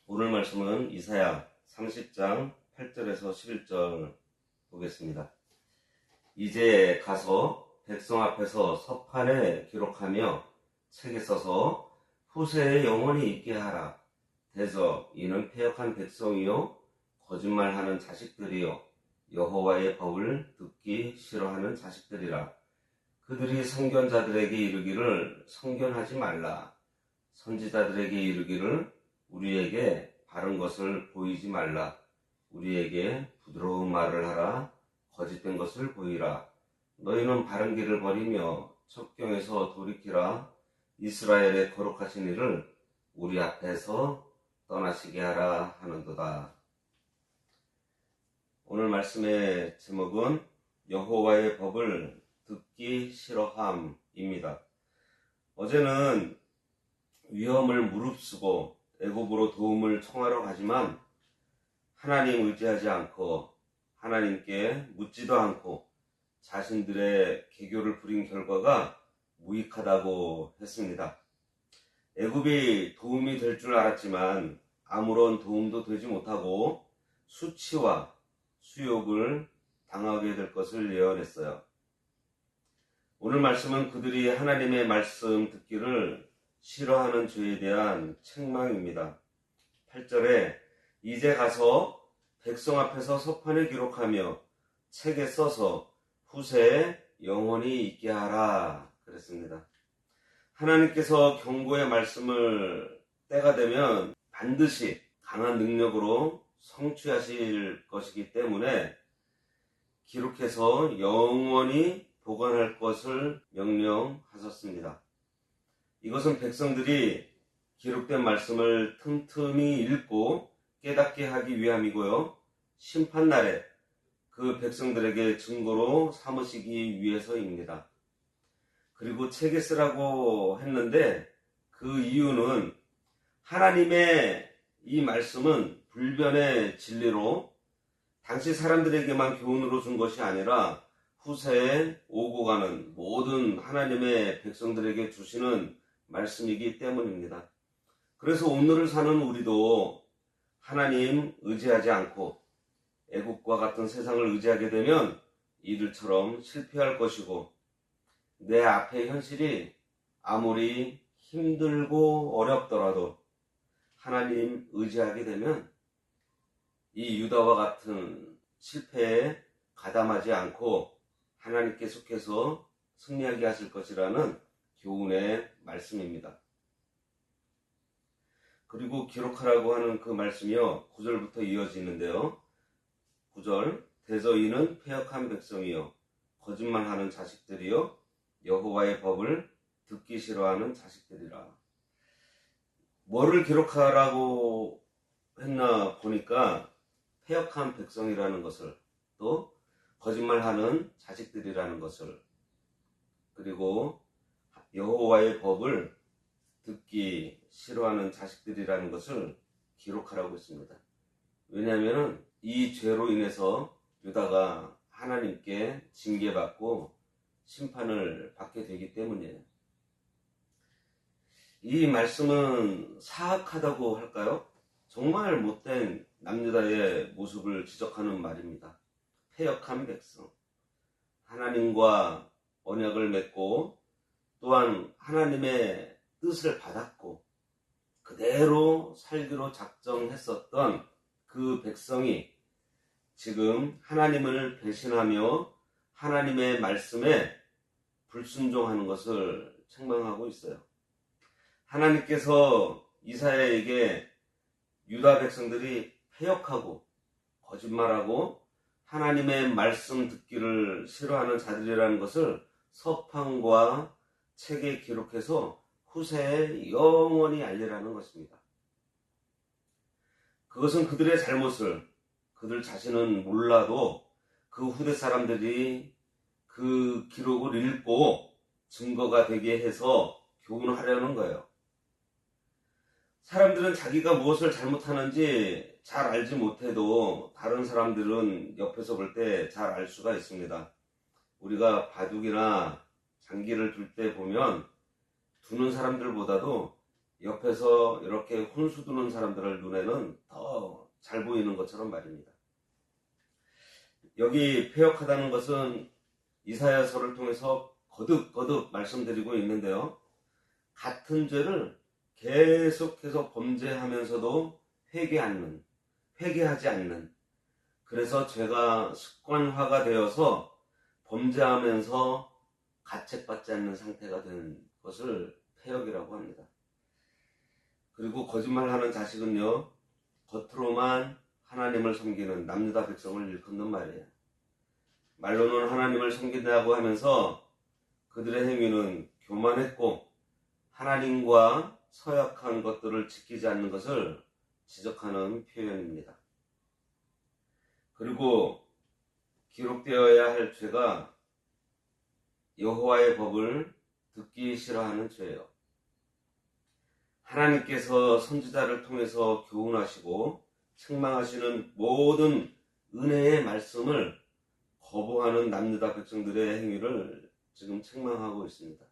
오늘 말씀은 이사야 30장 8절에서 11절 보겠습니다. 이제 가서 백성 앞에서 서판에 기록하며 책에 써서 후세에 영원히 있게 하라. 대저 이는 패역한 백성이요 거짓말하는 자식들이요 여호와의 법을 듣기 싫어하는 자식들이라. 그들이 선견자들에게 이르기를 선견하지 말라. 선지자들에게 이르기를 우리에게 바른 것을 보이지 말라. 우리에게 부드러운 말을 하라. 거짓된 것을 보이라. 너희는 바른 길을 버리며 첩경에서 돌이키라. 이스라엘의 거룩하신 이를 우리 앞에서 떠나시게 하라 하는도다. 오늘 말씀의 제목은 여호와의 법을 듣기 싫어함입니다. 어제는 위험을 무릅쓰고 애굽으로 도움을 청하러 가지만 하나님 의지하지 않고 하나님께 묻지도 않고 자신들의 개교를 부린 결과가 무익하다고 했습니다. 애굽이 도움이 될 줄 알았지만 아무런 도움도 되지 못하고 수치와 수욕을 당하게 될 것을 예언했어요. 오늘 말씀은 그들이 하나님의 말씀 듣기를 싫어하는 죄에 대한 책망입니다. 8절에 이제 가서 백성 앞에서 서판에 기록하며 책에 써서 후세에 영원히 있게 하라 그랬습니다. 하나님께서 경고의 말씀을 때가 되면 반드시 강한 능력으로 성취하실 것이기 때문에 기록해서 영원히 보관할 것을 명령하셨습니다. 이것은 백성들이 기록된 말씀을 틈틈이 읽고 깨닫게 하기 위함이고요. 심판날에 그 백성들에게 증거로 삼으시기 위해서입니다. 그리고 책에 쓰라고 했는데 그 이유는 하나님의 이 말씀은 불변의 진리로 당시 사람들에게만 교훈으로 준 것이 아니라 후세에 오고 가는 모든 하나님의 백성들에게 주시는 말씀이기 때문입니다. 그래서 오늘을 사는 우리도 하나님 의지하지 않고 애국과 같은 세상을 의지하게 되면 이들처럼 실패할 것이고 내 앞의 현실이 아무리 힘들고 어렵더라도 하나님 의지하게 되면 이 유다와 같은 실패에 가담하지 않고 하나님께 속해서 승리하게 하실 것이라는 교훈의 말씀입니다. 그리고 기록하라고 하는 그 말씀이요 9절부터 이어지는데요. 9절 대저 이는 패역한 백성이요 거짓말하는 자식들이요 여호와의 법을 듣기 싫어하는 자식들이라. 뭐를 기록하라고 했나 보니까 패역한 백성이라는 것을, 또 거짓말하는 자식들이라는 것을, 그리고 여호와의 법을 듣기 싫어하는 자식들이라는 것을 기록하라고 했습니다. 왜냐하면 이 죄로 인해서 유다가 하나님께 징계받고 심판을 받게 되기 때문이에요. 이 말씀은 사악하다고 할까요? 정말 못된 남유다의 모습을 지적하는 말입니다. 패역한 백성, 하나님과 언약을 맺고 또한 하나님의 뜻을 받았고 그대로 살기로 작정했었던 그 백성이 지금 하나님을 배신하며 하나님의 말씀에 불순종하는 것을 책망하고 있어요. 하나님께서 이사야에게 유다 백성들이 패역하고 거짓말하고 하나님의 말씀 듣기를 싫어하는 자들이라는 것을 서판과 책에 기록해서 후세에 영원히 알리라는 것입니다. 그것은 그들의 잘못을 그들 자신은 몰라도 그 후대 사람들이 그 기록을 읽고 증거가 되게 해서 교훈하려는 거예요. 사람들은 자기가 무엇을 잘못하는지 잘 알지 못해도 다른 사람들은 옆에서 볼 때 잘 알 수가 있습니다. 우리가 바둑이나 장기를 둘 때 보면 두는 사람들보다도 옆에서 이렇게 혼수 두는 사람들의 눈에는 더 잘 보이는 것처럼 말입니다. 여기 패역하다는 것은 이사야서를 통해서 거듭거듭 말씀드리고 있는데요. 같은 죄를 계속해서 범죄하면서도 회개하지 않는, 그래서 죄가 습관화가 되어서 범죄하면서 가책받지 않는 상태가 된 것을 패역이라고 합니다. 그리고 거짓말하는 자식은요, 겉으로만 하나님을 섬기는 남유다 백성을 일컫는 말이에요. 말로는 하나님을 섬긴다고 하면서 그들의 행위는 교만했고 하나님과 서약한 것들을 지키지 않는 것을 지적하는 표현입니다. 그리고 기록되어야 할 죄가 여호와의 법을 듣기 싫어하는 죄예요. 하나님께서 선지자를 통해서 교훈하시고 책망하시는 모든 은혜의 말씀을 거부하는 남유다 백성들의 행위를 지금 책망하고 있습니다.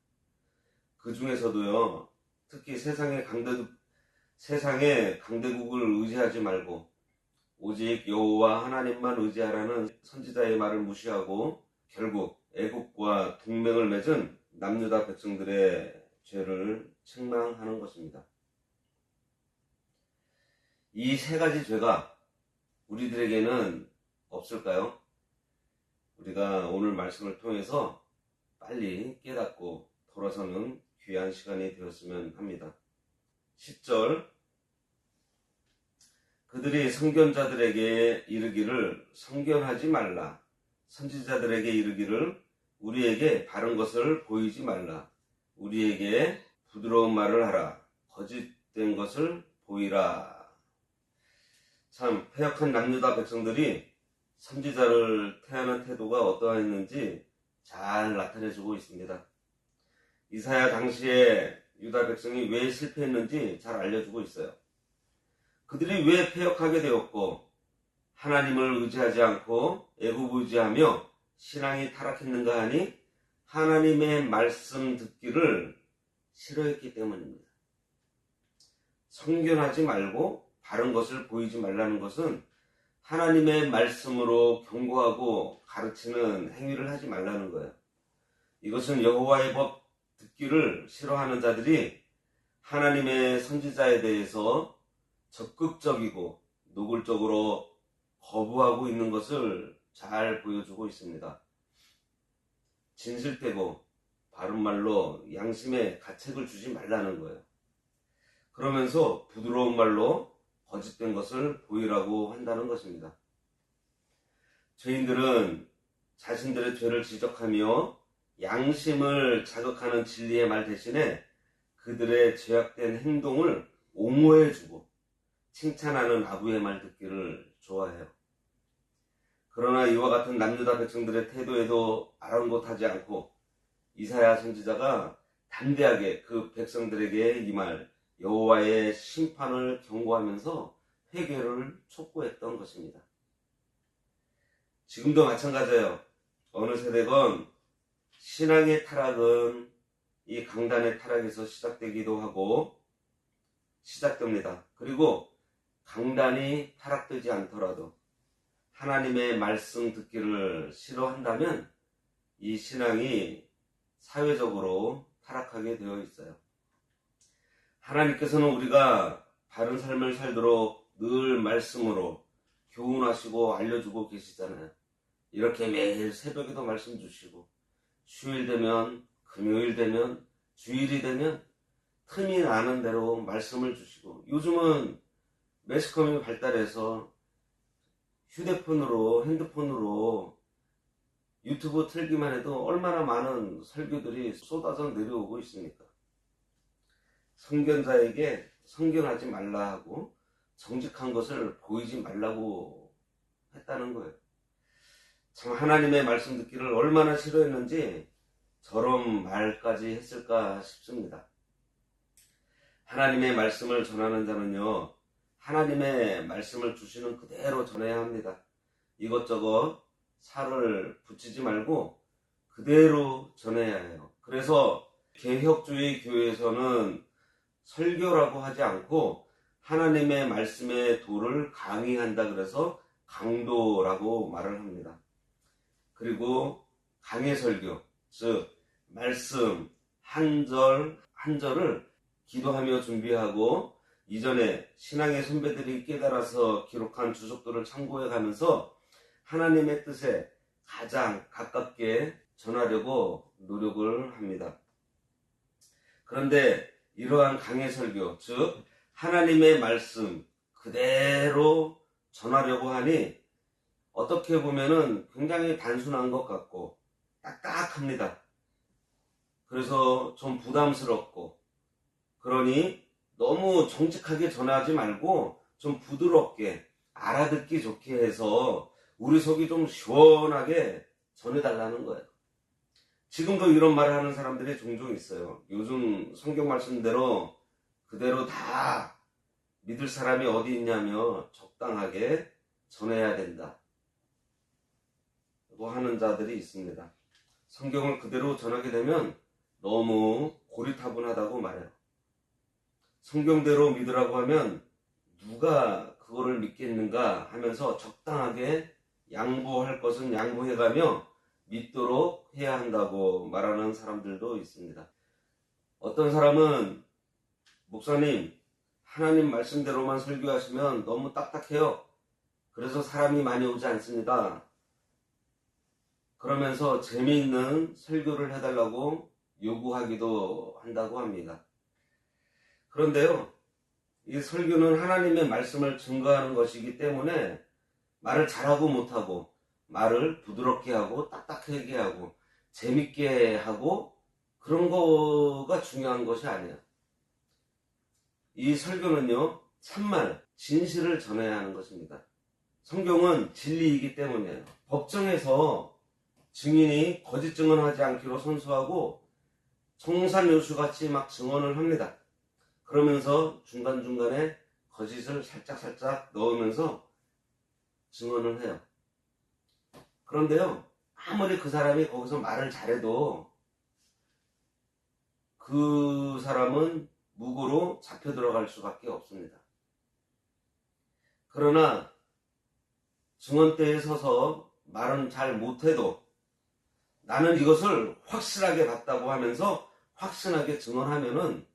그 중에서도요, 특히 세상의 강대국을 의지하지 말고 오직 여호와 하나님만 의지하라는 선지자의 말을 무시하고 결국 애국과 동맹을 맺은 남유다 백성들의 죄를 책망하는 것입니다. 이 세 가지 죄가 우리들에게는 없을까요? 우리가 오늘 말씀을 통해서 빨리 깨닫고 돌아서는 귀한 시간이 되었으면 합니다. 10절, 그들이 선견자들에게 이르기를 선견하지 말라. 선지자들에게 이르기를 우리에게 바른 것을 보이지 말라. 우리에게 부드러운 말을 하라. 거짓된 것을 보이라. 참 패역한 남유다 백성들이 선지자를 태하는 태도가 어떠했는지 잘 나타내주고 있습니다. 이사야 당시에 유다 백성이 왜 실패했는지 잘 알려주고 있어요. 그들이 왜 패역하게 되었고 하나님을 의지하지 않고 애굽 의지하며 신앙이 타락했는가 하니 하나님의 말씀 듣기를 싫어했기 때문입니다. 선견하지 말고 바른 것을 보이지 말라는 것은 하나님의 말씀으로 경고하고 가르치는 행위를 하지 말라는 거예요. 이것은 여호와의 법 듣기를 싫어하는 자들이 하나님의 선지자에 대해서 적극적이고 노골적으로 거부하고 있는 것을 잘 보여주고 있습니다. 진실되고 바른 말로 양심에 가책을 주지 말라는 거예요. 그러면서 부드러운 말로 거짓된 것을 보이라고 한다는 것입니다. 죄인들은 자신들의 죄를 지적하며 양심을 자극하는 진리의 말 대신에 그들의 죄악된 행동을 옹호해주고 칭찬하는 아부의 말 듣기를 좋아해요. 그러나 이와 같은 남유다 백성들의 태도에도 아랑곳하지 않고 이사야 선지자가 담대하게 그 백성들에게 이 말 여호와의 심판을 경고하면서 회개를 촉구했던 것입니다. 지금도 마찬가지예요. 어느 세대건 신앙의 타락은 이 강단의 타락에서 시작되기도 하고 시작됩니다. 그리고 강단이 타락되지 않더라도 하나님의 말씀 듣기를 싫어한다면 이 신앙이 사회적으로 타락하게 되어 있어요. 하나님께서는 우리가 바른 삶을 살도록 늘 말씀으로 교훈하시고 알려주고 계시잖아요. 이렇게 매일 새벽에도 말씀 주시고 휴일 되면 금요일 되면 주일이 되면 틈이 나는 대로 말씀을 주시고 요즘은 매스컴이 발달해서 핸드폰으로 유튜브 틀기만 해도 얼마나 많은 설교들이 쏟아져 내려오고 있습니까? 선견자에게 선견하지 말라 하고 정직한 것을 보이지 말라고 했다는 거예요. 참 하나님의 말씀 듣기를 얼마나 싫어했는지 저런 말까지 했을까 싶습니다. 하나님의 말씀을 전하는 자는요, 하나님의 말씀을 주시는 그대로 전해야 합니다. 이것저것 살을 붙이지 말고 그대로 전해야 해요. 그래서 개혁주의 교회에서는 설교라고 하지 않고 하나님의 말씀의 도를 강의한다 그래서 강도라고 말을 합니다. 그리고 강해설교, 즉 말씀 한 절 한 절을 기도하며 준비하고 이전에 신앙의 선배들이 깨달아서 기록한 주석들을 참고해 가면서 하나님의 뜻에 가장 가깝게 전하려고 노력을 합니다. 그런데 이러한 강해설교, 즉 하나님의 말씀 그대로 전하려고 하니 어떻게 보면은 굉장히 단순한 것 같고 딱딱합니다. 그래서 좀 부담스럽고, 그러니 너무 정직하게 전하지 말고 좀 부드럽게 알아듣기 좋게 해서 우리 속이 좀 시원하게 전해달라는 거예요. 지금도 이런 말을 하는 사람들이 종종 있어요. 요즘 성경 말씀대로 그대로 다 믿을 사람이 어디 있냐며 적당하게 전해야 된다 고 하는 자들이 있습니다. 성경을 그대로 전하게 되면 너무 고리타분하다고 말해요. 성경대로 믿으라고 하면 누가 그거를 믿겠는가 하면서 적당하게 양보할 것은 양보해가며 믿도록 해야 한다고 말하는 사람들도 있습니다. 어떤 사람은 목사님, 하나님 말씀대로만 설교하시면 너무 딱딱해요. 그래서 사람이 많이 오지 않습니다. 그러면서 재미있는 설교를 해달라고 요구하기도 한다고 합니다. 그런데요, 이 설교는 하나님의 말씀을 증거하는 것이기 때문에 말을 잘하고 못하고, 말을 부드럽게 하고 딱딱하게 하고 재밌게 하고 그런 거가 중요한 것이 아니에요. 이 설교는요, 참말, 진실을 전해야 하는 것입니다. 성경은 진리이기 때문이에요. 법정에서 증인이 거짓 증언하지 않기로 선서하고 청산요수같이 막 증언을 합니다. 그러면서 중간중간에 거짓을 살짝살짝 넣으면서 증언을 해요. 그런데요, 아무리 그 사람이 거기서 말을 잘해도 그 사람은 무고로 잡혀 들어갈 수밖에 없습니다. 그러나 증언대에 서서 말은 잘 못해도 나는 이것을 확실하게 봤다고 하면서 확신하게 증언하면은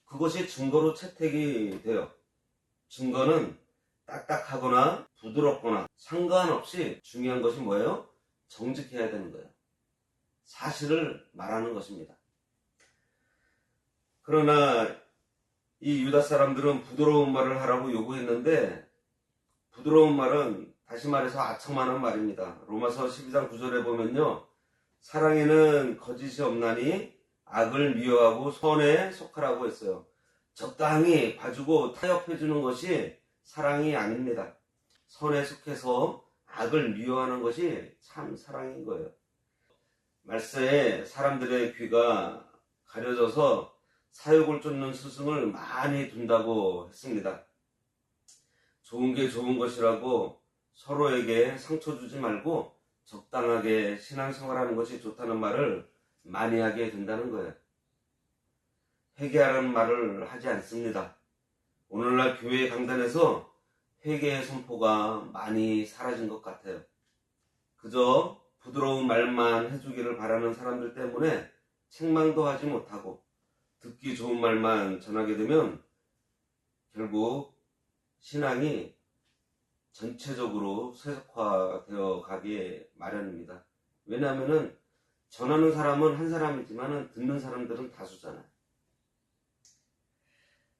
그것이 증거로 채택이 돼요. 증거는 딱딱하거나 부드럽거나 상관없이 중요한 것이 뭐예요? 정직해야 되는 거예요. 사실을 말하는 것입니다. 그러나 이 유다 사람들은 부드러운 말을 하라고 요구했는데, 부드러운 말은 다시 말해서 아첨하는 말입니다. 로마서 12장 9절에 보면요, 사랑에는 거짓이 없나니 악을 미워하고 선에 속하라고 했어요. 적당히 봐주고 타협해주는 것이 사랑이 아닙니다. 선에 속해서 악을 미워하는 것이 참 사랑인 거예요. 말세에 사람들의 귀가 가려져서 사욕을 쫓는 스승을 많이 둔다고 했습니다. 좋은 게 좋은 것이라고 서로에게 상처 주지 말고 적당하게 신앙생활하는 것이 좋다는 말을 많이 하게 된다는 거예요. 회개하라는 말을 하지 않습니다. 오늘날 교회 강단에서 회개의 선포가 많이 사라진 것 같아요. 그저 부드러운 말만 해주기를 바라는 사람들 때문에 책망도 하지 못하고 듣기 좋은 말만 전하게 되면 결국 신앙이 전체적으로 쇠석화되어 가기 마련입니다. 왜냐하면 전하는 사람은 한 사람이지만 듣는 사람들은 다수잖아요.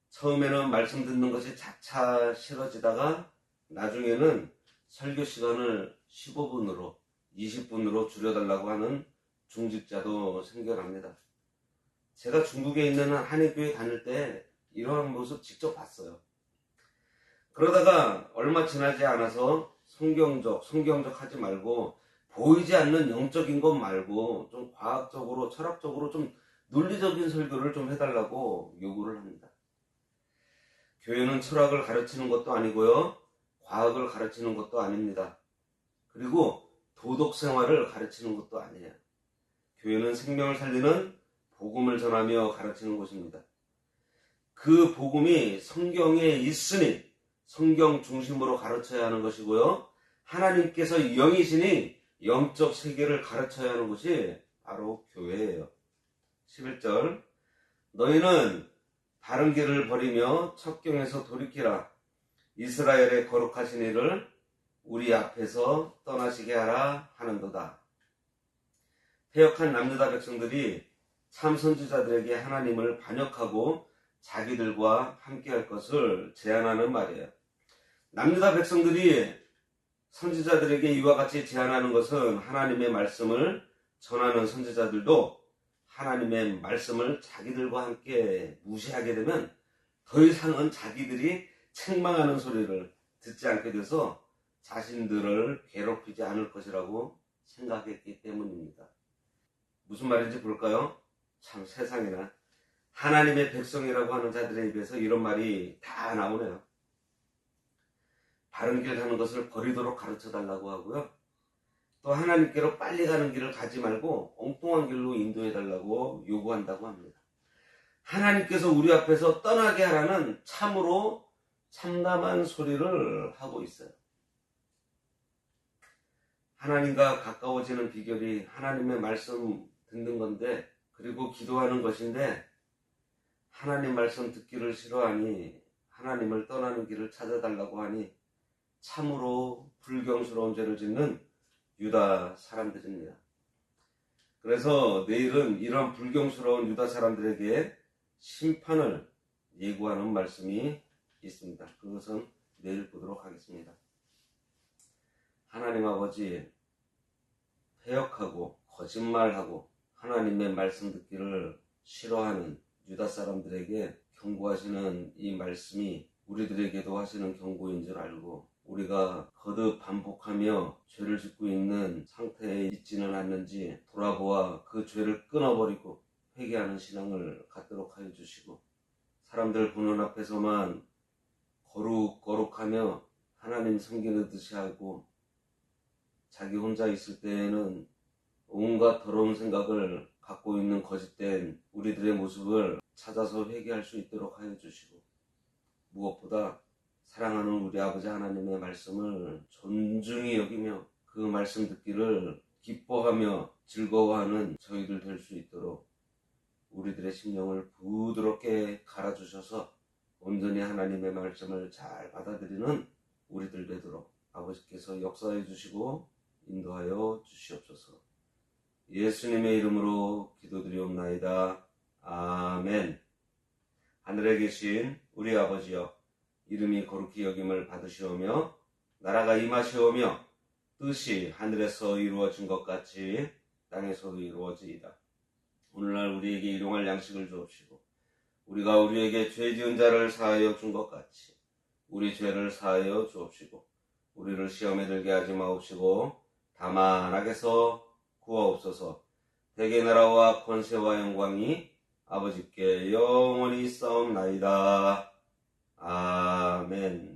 처음에는 말씀 듣는 것이 차차 싫어지다가 나중에는 설교 시간을 15분으로 20분으로 줄여달라고 하는 중직자도 생겨납니다. 제가 중국에 있는 한인교회 다닐 때 이러한 모습 직접 봤어요. 그러다가 얼마 지나지 않아서 성경적 하지 말고 보이지 않는 영적인 것 말고 좀 과학적으로 철학적으로 좀 논리적인 설교를 좀 해달라고 요구를 합니다. 교회는 철학을 가르치는 것도 아니고요, 과학을 가르치는 것도 아닙니다. 그리고 도덕 생활을 가르치는 것도 아니에요. 교회는 생명을 살리는 복음을 전하며 가르치는 곳입니다. 그 복음이 성경에 있으니 성경 중심으로 가르쳐야 하는 것이고요. 하나님께서 영이시니 영적 세계를 가르쳐야 하는 것이 바로 교회예요. 11절 너희는 다른 길을 버리며 첩경에서 돌이키라. 이스라엘의 거룩하신 이를 우리 앞에서 떠나시게 하라 하는도다. 패역한 남유다 백성들이 참 선지자들에게 하나님을 반역하고 자기들과 함께할 것을 제안하는 말이에요. 남유다 백성들이 선지자들에게 이와 같이 제안하는 것은 하나님의 말씀을 전하는 선지자들도 하나님의 말씀을 자기들과 함께 무시하게 되면 더 이상은 자기들이 책망하는 소리를 듣지 않게 돼서 자신들을 괴롭히지 않을 것이라고 생각했기 때문입니다. 무슨 말인지 볼까요? 참 세상에나 하나님의 백성이라고 하는 자들의 입에서 이런 말이 다 나오네요. 바른 길 가는 것을 버리도록 가르쳐달라고 하고요. 또 하나님께로 빨리 가는 길을 가지 말고 엉뚱한 길로 인도해달라고 요구한다고 합니다. 하나님께서 우리 앞에서 떠나게 하라는 참으로 참담한 소리를 하고 있어요. 하나님과 가까워지는 비결이 하나님의 말씀 듣는 건데, 그리고 기도하는 것인데, 하나님 말씀 듣기를 싫어하니 하나님을 떠나는 길을 찾아달라고 하니 참으로 불경스러운 죄를 짓는 유다 사람들입니다. 그래서 내일은 이런 불경스러운 유다 사람들에게 심판을 예고하는 말씀이 있습니다. 그것은 내일 보도록 하겠습니다. 하나님 아버지, 패역하고 거짓말하고 하나님의 말씀 듣기를 싫어하는 유다 사람들에게 경고하시는 이 말씀이 우리들에게도 하시는 경고인 줄 알고 우리가 거듭 반복하며 죄를 짓고 있는 상태에 있지는 않는지 돌아보아 그 죄를 끊어버리고 회개하는 신앙을 갖도록 하여 주시고, 사람들 보는 앞에서만 거룩하며 하나님 섬기는 듯이 하고 자기 혼자 있을 때에는 온갖 더러운 생각을 갖고 있는 거짓된 우리들의 모습을 찾아서 회개할 수 있도록 하여 주시고, 무엇보다 사랑하는 우리 아버지 하나님의 말씀을 존중히 여기며 그 말씀 듣기를 기뻐하며 즐거워하는 저희들 될 수 있도록 우리들의 심령을 부드럽게 갈아주셔서 온전히 하나님의 말씀을 잘 받아들이는 우리들 되도록 아버지께서 역사해 주시고 인도하여 주시옵소서. 예수님의 이름으로 기도드리옵나이다. 아멘. 하늘에 계신 우리 아버지여, 이름이 거룩히 여김을 받으시오며 나라가 임하시오며 뜻이 하늘에서 이루어진 것 같이 땅에서도 이루어지이다. 오늘날 우리에게 일용할 양식을 주옵시고 우리가 우리에게 죄 지은 자를 사하여 준 것 같이 우리 죄를 사하여 주옵시고 우리를 시험에 들게 하지 마옵시고 다만 악에서 구하옵소서. 대개 나라와 권세와 영광이 아버지께 영원히 있사옵나이다. 아멘.